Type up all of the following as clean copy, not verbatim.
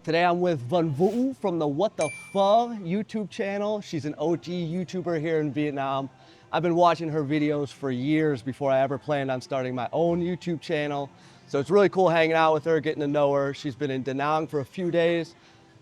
Today I'm with Van Vũ from the What the Pho YouTube channel. She's an OG YouTuber here in Vietnam. I've been watching her videos for years before I ever planned on starting my own YouTube channel. So it's really cool hanging out with her, getting to know her. She's been in Da Nang for a few days.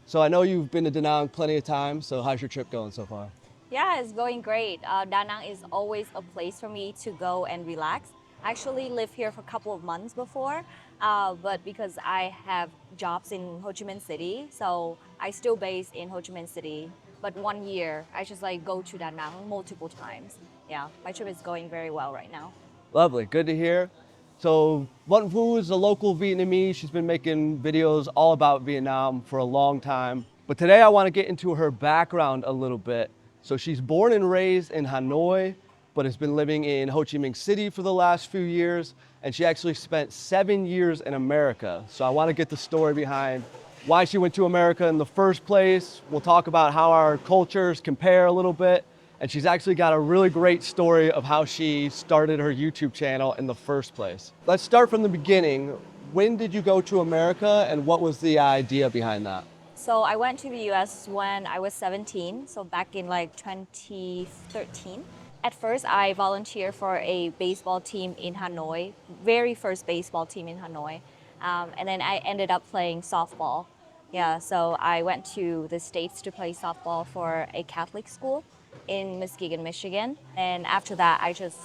So I know you've been to Da Nang plenty of times. So how's your trip going so far? Yeah, it's going great. Da Nang is always a place for me to go and relax. I actually lived here for a couple of months before, but because I have jobs in Ho Chi Minh City, so I still based in Ho Chi Minh City. But 1 year, I just like go to Da Nang multiple times. Yeah, my trip is going very well right now. Lovely, good to hear. So Van Vu is a local Vietnamese. She's been making videos all about Vietnam for a long time. But today I want to get into her background a little bit. So she's born and raised in Hanoi, but has been living in Ho Chi Minh City for the last few years. And she actually spent 7 years in America. So I want to get the story behind why she went to America in the first place. We'll talk about how our cultures compare a little bit. And she's actually got a really great story of how she started her YouTube channel in the first place. Let's start from the beginning. When did you go to America and what was the idea behind that? So I went to the US when I was 17, so back in like 2013. At first, I volunteered for a baseball team in Hanoi, very first baseball team in Hanoi. And then I ended up playing softball. Yeah, so I went to the States to play softball for a Catholic school in Muskegon, Michigan. And after that, I just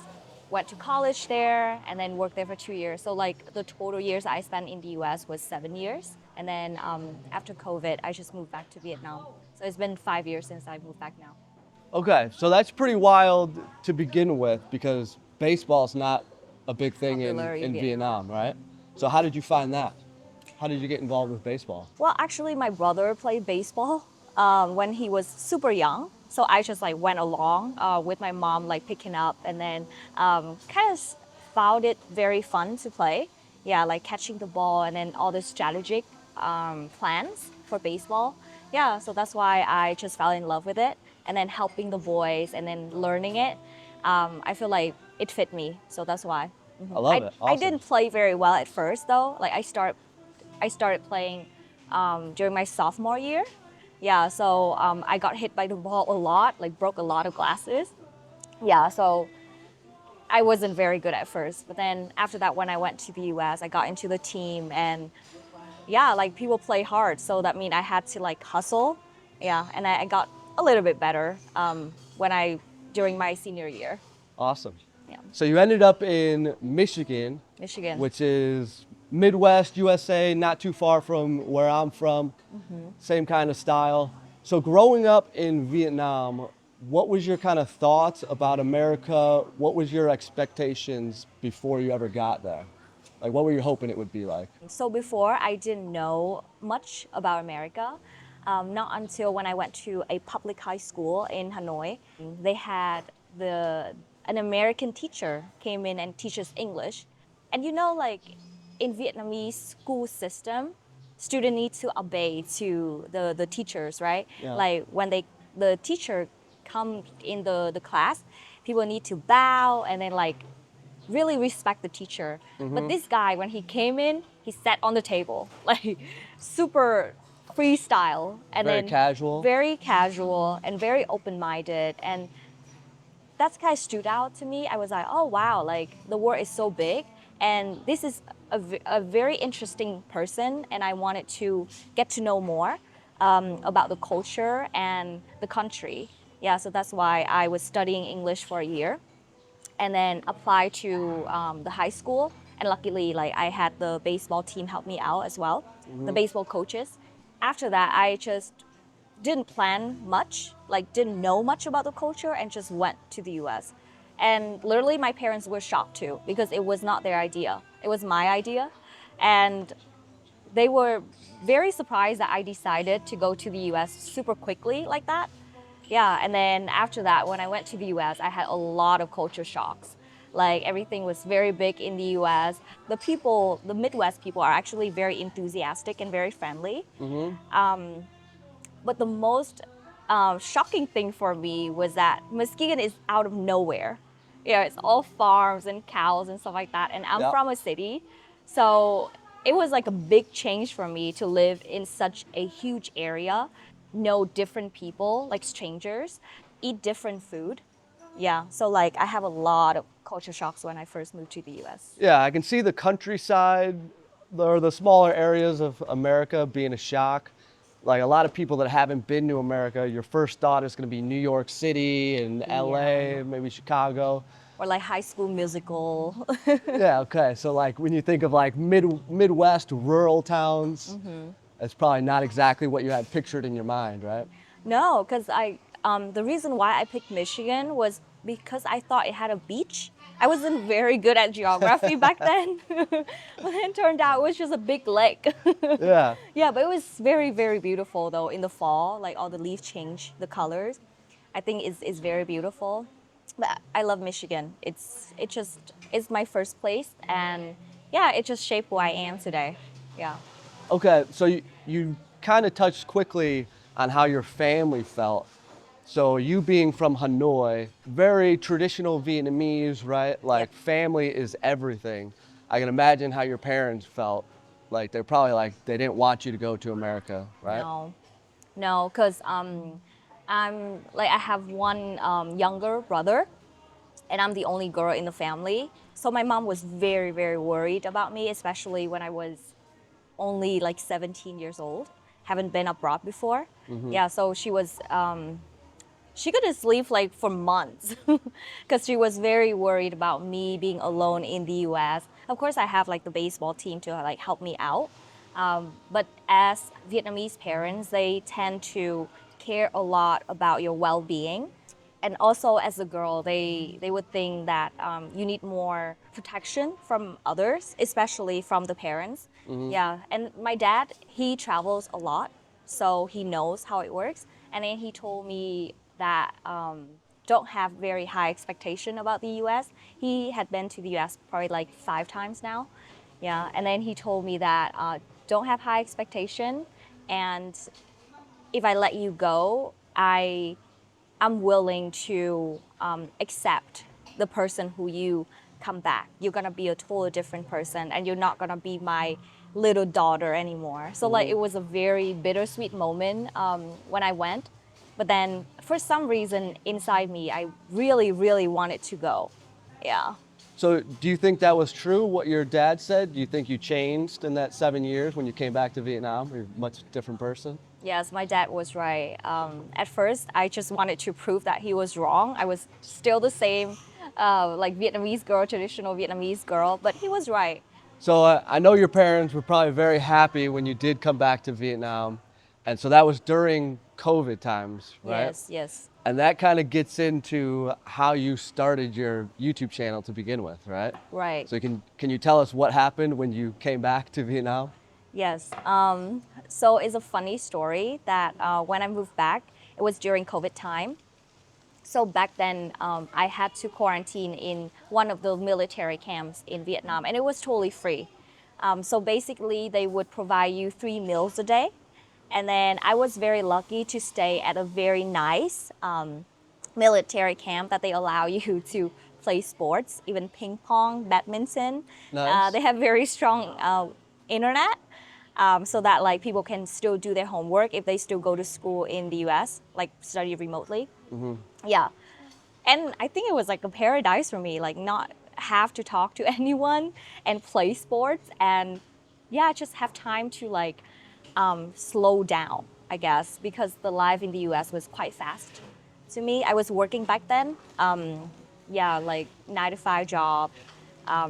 went to college there and then worked there for 2 years. So like the total years I spent in the US was 7 years. And then after COVID, I just moved back to Vietnam. So it's been 5 years since I moved back now. Okay, so that's pretty wild to begin with because baseball's not a big thing Popular in in Vietnam, right? So how did you find that? How did you get involved with baseball? Well, actually, my brother played baseball when he was super young. So I just like went along with my mom, like picking up, and then kind of found it very fun to play. Yeah, like catching the ball and then all the strategic plans for baseball. Yeah, so that's why I just fell in love with it. And then helping the boys and then learning it, I feel like it fit me. So that's why. I love it. I Awesome. didn't play very well at first though. Like I started playing during my sophomore year. Yeah, so I got hit by the ball a lot, like broke a lot of glasses. Yeah, so I wasn't very good at first. But then after that, when I went to the US, I got into the team and yeah, like people play hard. So that means I had to like hustle. Yeah, and I got a little bit better during my senior year. Awesome. Yeah, So you ended up in Michigan, Michigan. which is Midwest USA, not too far from where I'm from. Same kind of style. So growing up in Vietnam, what was your kind of thoughts about America? What was your expectations before you ever got there? Like what were you hoping it would be like? So before, I didn't know much about America. Not until when I went to a public high school in Hanoi. They had an American teacher came in and teach us English. And you know, like in Vietnamese school system, students need to obey to the teachers, right? Yeah. Like when the teacher come in the class, people need to bow and then like really respect the teacher. But this guy, when he came in, he sat on the table, like super freestyle and Very then casual. very casual and very open-minded. And that's kind of stood out to me. I was like, oh wow, like the world is so big and this is a very interesting person and I wanted to get to know more about the culture and the country. Yeah, so that's why I was studying English for a year and then applied to the high school. And luckily, like I had the baseball team help me out as well, the baseball coaches. After that, I just didn't plan much, like didn't know much about the culture and just went to the US. And literally my parents were shocked too because it was not their idea. It was my idea. And they were very surprised that I decided to go to the US super quickly like that. Yeah, and then after that, when I went to the US, I had a lot of culture shocks. Like everything was very big in the US. The people, the Midwest people are actually very enthusiastic and very friendly. But the most shocking thing for me was that Muskegon is out of nowhere. Yeah, it's all farms and cows and stuff like that. And I'm Yep. from a city. So it was like a big change for me to live in such a huge area, know different people, like strangers, eat different food. Yeah, so like I have a lot of culture shocks when I first moved to the US. Yeah, I can see the countryside or the smaller areas of America being a shock. Like a lot of people that haven't been to America, your first thought is going to be New York City and Yeah. LA, maybe Chicago. Or like High School Musical. Yeah, okay. So like when you think of like Midwest rural towns, it's probably not exactly what you had pictured in your mind, right? No, because the reason why I picked Michigan was because I thought it had a beach. I wasn't very good at geography back then, but then it turned out it was just a big lake. Yeah. Yeah, but it was very, very beautiful though in the fall, like all the leaves change the colors. I think is very beautiful. But I love Michigan. It's my first place, and yeah, it just shaped who I am today. Yeah. Okay, so you kind of touched quickly on how your family felt. So you being from Hanoi, very traditional Vietnamese, right? Like Yep. family is everything. I can imagine how your parents felt. Like they're probably like they didn't want you to go to America, right? No, no, because I'm like I have one younger brother, and I'm the only girl in the family. So my mom was very, very worried about me, especially when I was only like 17 years old, haven't been abroad before. Yeah, so she couldn't sleep like for months because she was very worried about me being alone in the US. Of course, I have like the baseball team to like help me out. But as Vietnamese parents, they tend to care a lot about your well-being. And also as a girl, they would think that you need more protection from others, especially from the parents. Yeah, and my dad, he travels a lot, so he knows how it works. And then he told me that don't have very high expectation about the US. He had been to the US probably like 5 times now. Yeah, and then he told me that don't have high expectation, and if I let you go, I'm willing to accept the person who you come back. You're gonna be a totally different person, and you're not gonna be my little daughter anymore. So like it was a very bittersweet moment when I went, but then for some reason inside me, I really, really wanted to go. Yeah. So do you think that was true, what your dad said? Do you think you changed in that 7 years when you came back to Vietnam? You're a much different person? Yes, my dad was right. At first, I just wanted to prove that he was wrong. I was still the same, like Vietnamese girl, traditional Vietnamese girl, but he was right. So I know your parents were probably very happy when you did come back to Vietnam. And so that was during COVID times, right? Yes, yes, And that kind of gets into how you started your YouTube channel to begin with, right? right. So can you tell us what happened when you came back to Vietnam? Yes. So it's a funny story that when I moved back, it was during COVID time. So back then, I had to quarantine in one of the military camps in Vietnam, and it was totally free. So basically, they would provide you 3 meals a day. And then I was very lucky to stay at a very nice military camp that they allow you to play sports, even ping pong, badminton. Nice. They have very strong internet, so that like people can still do their homework if they still go to school in the US, like study remotely. Yeah, and I think it was like a paradise for me, like not have to talk to anyone and play sports, and yeah, just have time to like slow down, I guess, because the life in the US was quite fast. To me, I was working back then. Yeah, like 9 to 5 job,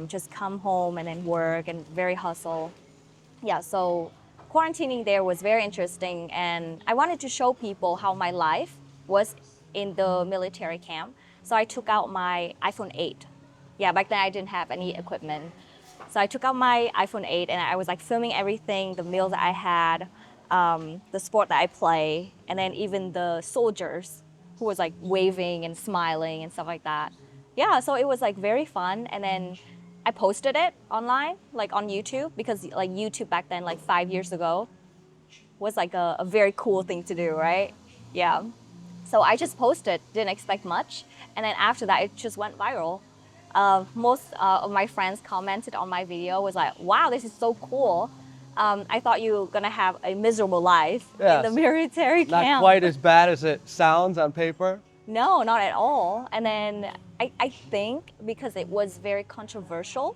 just come home and then work and very hustle. Yeah, so quarantining there was very interesting, and I wanted to show people how my life was in the military camp. So I took out my iPhone 8. Yeah, back then I didn't have any equipment. So I took out my iPhone 8 and I was like filming everything, the meals that I had, the sport that I play, and then even the soldiers who was like waving and smiling and stuff like that. Yeah, so it was like very fun. And then I posted it online, like on YouTube, because like YouTube back then, like 5 years ago, was like a very cool thing to do, right? Yeah. So I just posted, didn't expect much. And then after that, it just went viral. Most of my friends commented on my video was like, wow, this is so cool. I thought you were gonna have a miserable life in the Yes. military Not camp. quite as bad as it sounds on paper. No, not at all. And then I think because it was very controversial,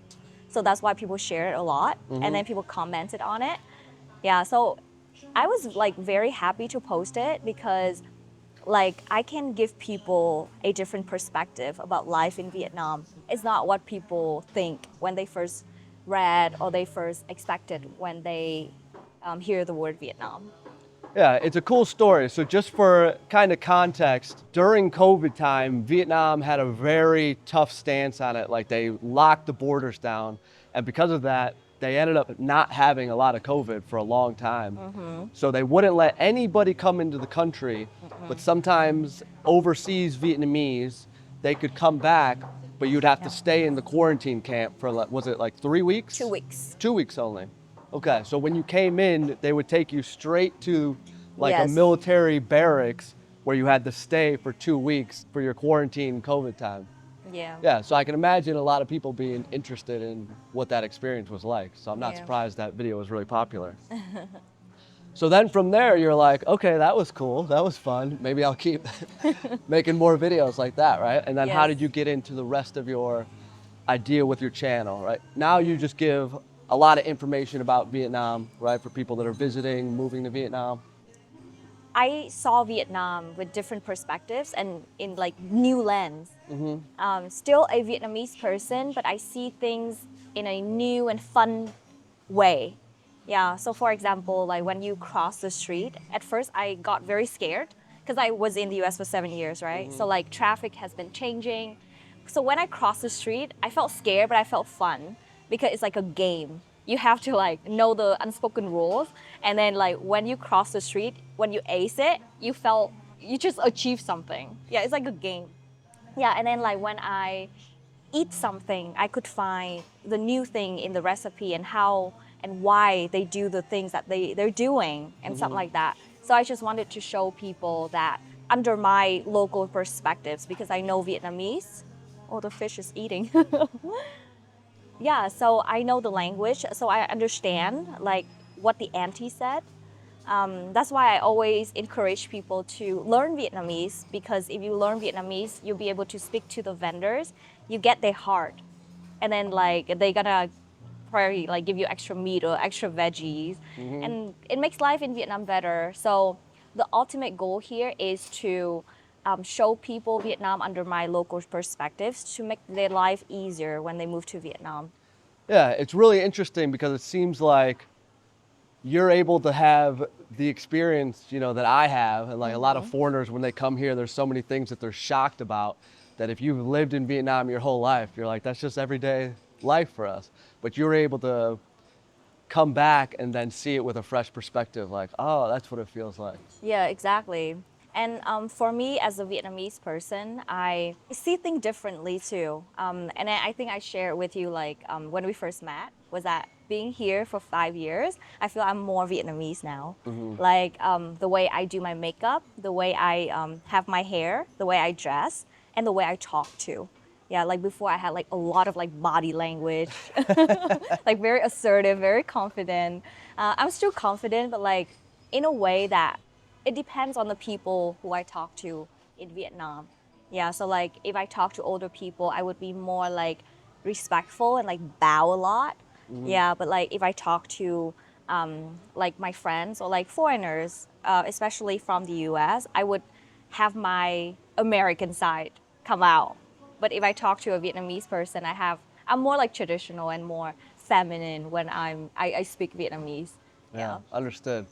so that's why people shared it a lot, and then people commented on it. Yeah, so I was like very happy to post it because like I can give people a different perspective about life in Vietnam. It's not what people think when they first read or they first expected when they hear the word Vietnam. Yeah, it's a cool story. So just for kind of context, during COVID time, Vietnam had a very tough stance on it. Like they locked the borders down. And because of that, they ended up not having a lot of COVID for a long time. So they wouldn't let anybody come into the country, but sometimes overseas Vietnamese, they could come back, but you'd have to stay in the quarantine camp for, like, was it like 3 weeks? 2 weeks. 2 weeks only. Okay, so when you came in, they would take you straight to like a Yes. military barracks where you had to stay for 2 weeks for your quarantine COVID time. Yeah. Yeah, so I can imagine a lot of people being interested in what that experience was like. So I'm not Yeah. surprised that video was really popular. So then from there, you're like, okay, that was cool. That was fun. Maybe I'll keep making more videos like that, right? And then how Yes. did you get into the rest of your idea with your channel, right? Now you just give a lot of information about Vietnam, right? For people that are visiting, moving to Vietnam. I saw Vietnam with different perspectives and in like new lens. Still a Vietnamese person, but I see things in a new and fun way. Yeah. So for example, like when you cross the street, at first I got very scared because I was in the U.S. for 7 years, right? So like traffic has been changing. So when I crossed the street, I felt scared, but I felt fun because it's like a game. You have to like know the unspoken rules, and then like when you cross the street, when you ace it, you just achieve something. Yeah, it's like a game. Yeah, and then like when I eat something, I could find the new thing in the recipe and how and why they do the things that they're doing and something like that. So I just wanted to show people that under my local perspectives because I know Vietnamese. Oh, the fish is eating. Yeah, so I know the language, so I understand like what the auntie said. That's why I always encourage people to learn Vietnamese because if you learn Vietnamese, you'll be able to speak to the vendors. You get their heart, and then like they gonna probably like give you extra meat or extra veggies, and it makes life in Vietnam better. So the ultimate goal here is to show people Vietnam under my local perspectives to make their life easier when they move to Vietnam. Yeah, it's really interesting because it seems like you're able to have the experience, that I have, and like a lot of foreigners when they come here, there's so many things that they're shocked about that if you've lived in Vietnam your whole life, you're like, that's just everyday life for us. But you're able to come back and then see it with a fresh perspective, like, oh, that's what it feels like. Yeah, exactly. And for me, as a Vietnamese person, I see things differently too. And I think I shared with you, like when we first met, was that being here for 5 years, I feel I'm more Vietnamese now. Like the way I do my makeup, the way I have my hair, the way I dress, and the way I talk too. Yeah, like before I had like a lot of like body language, like very assertive, very confident. I'm still confident, but like in a way that it depends on the people who I talk to in Vietnam. Yeah, so like if I talk to older people, I would be more like respectful and like bow a lot. Yeah, but like if I talk to like my friends or like foreigners, especially from the US, I would have my American side come out. But if I talk to a Vietnamese person, I'm more like traditional and more feminine when I speak Vietnamese. Yeah, understood.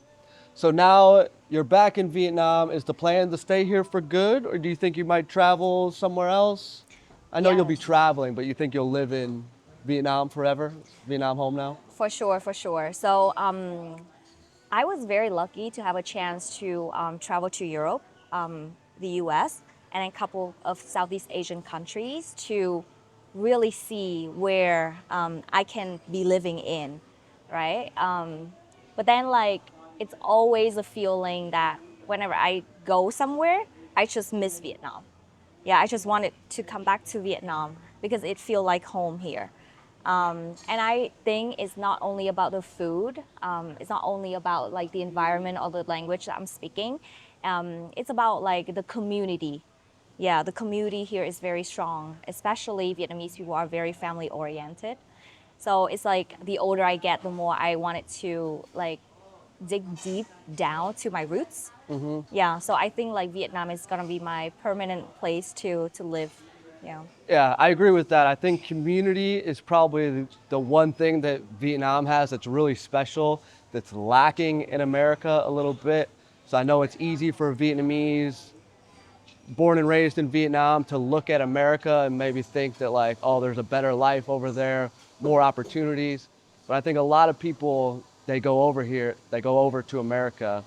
So now you're back in Vietnam. Is the plan to stay here for good, or do you think you might travel somewhere else? I know you'll be Yes. traveling, but you think you'll live in Vietnam forever? Vietnam home now? For sure, for sure. So I was very lucky to have a chance to travel to Europe, the US, and a couple of Southeast Asian countries to really see where I can be living in, right? But then, like, it's always a feeling that whenever I go somewhere, I just miss Vietnam. Yeah, I just wanted to come back to Vietnam. because it feels like home here. And I think it's not only about the food, it's not only about like the environment or the language that I'm speaking. It's about like the community. Yeah, the community here is very strong, especially Vietnamese people are very family oriented. So it's like the older I get, the more I wanted to like dig deep down to my roots. Yeah, so I think like Vietnam is gonna be my permanent place to live. Yeah. Yeah, I agree with that. I think community is probably the one thing that Vietnam has that's really special, that's lacking in America a little bit. So I know it's easy for Vietnamese born and raised in Vietnam to look at America and maybe think that like, oh, there's a better life over there, more opportunities. But I think a lot of people, they go over here, they go over to America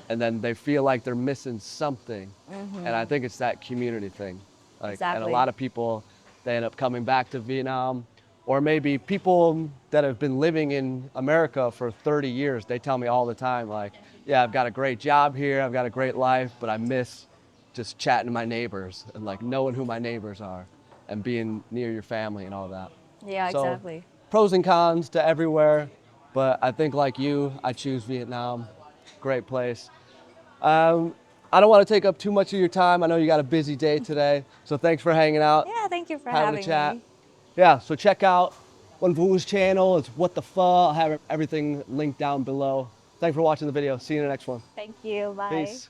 and then they feel like they're missing something. And I think it's that community thing. Like, and a Exactly. lot of people, they end up coming back to Vietnam, or maybe people that have been living in America for 30 years, they tell me all the time, like, yeah, I've got a great job here, I've got a great life, but I miss just chatting to my neighbors and like knowing who my neighbors are and being near your family and all that. Yeah, So exactly. pros and cons to everywhere, but I think like you, I choose Vietnam. Great place. I don't want to take up too much of your time. I know you got a busy day today, so thanks for hanging out, Yeah, thank you for having a having chat. me. Yeah, so check out One Vu's channel. It's What the Pho. I'll have everything linked down below. Thanks for watching the video. See you in the next one. Thank you. Bye. Peace.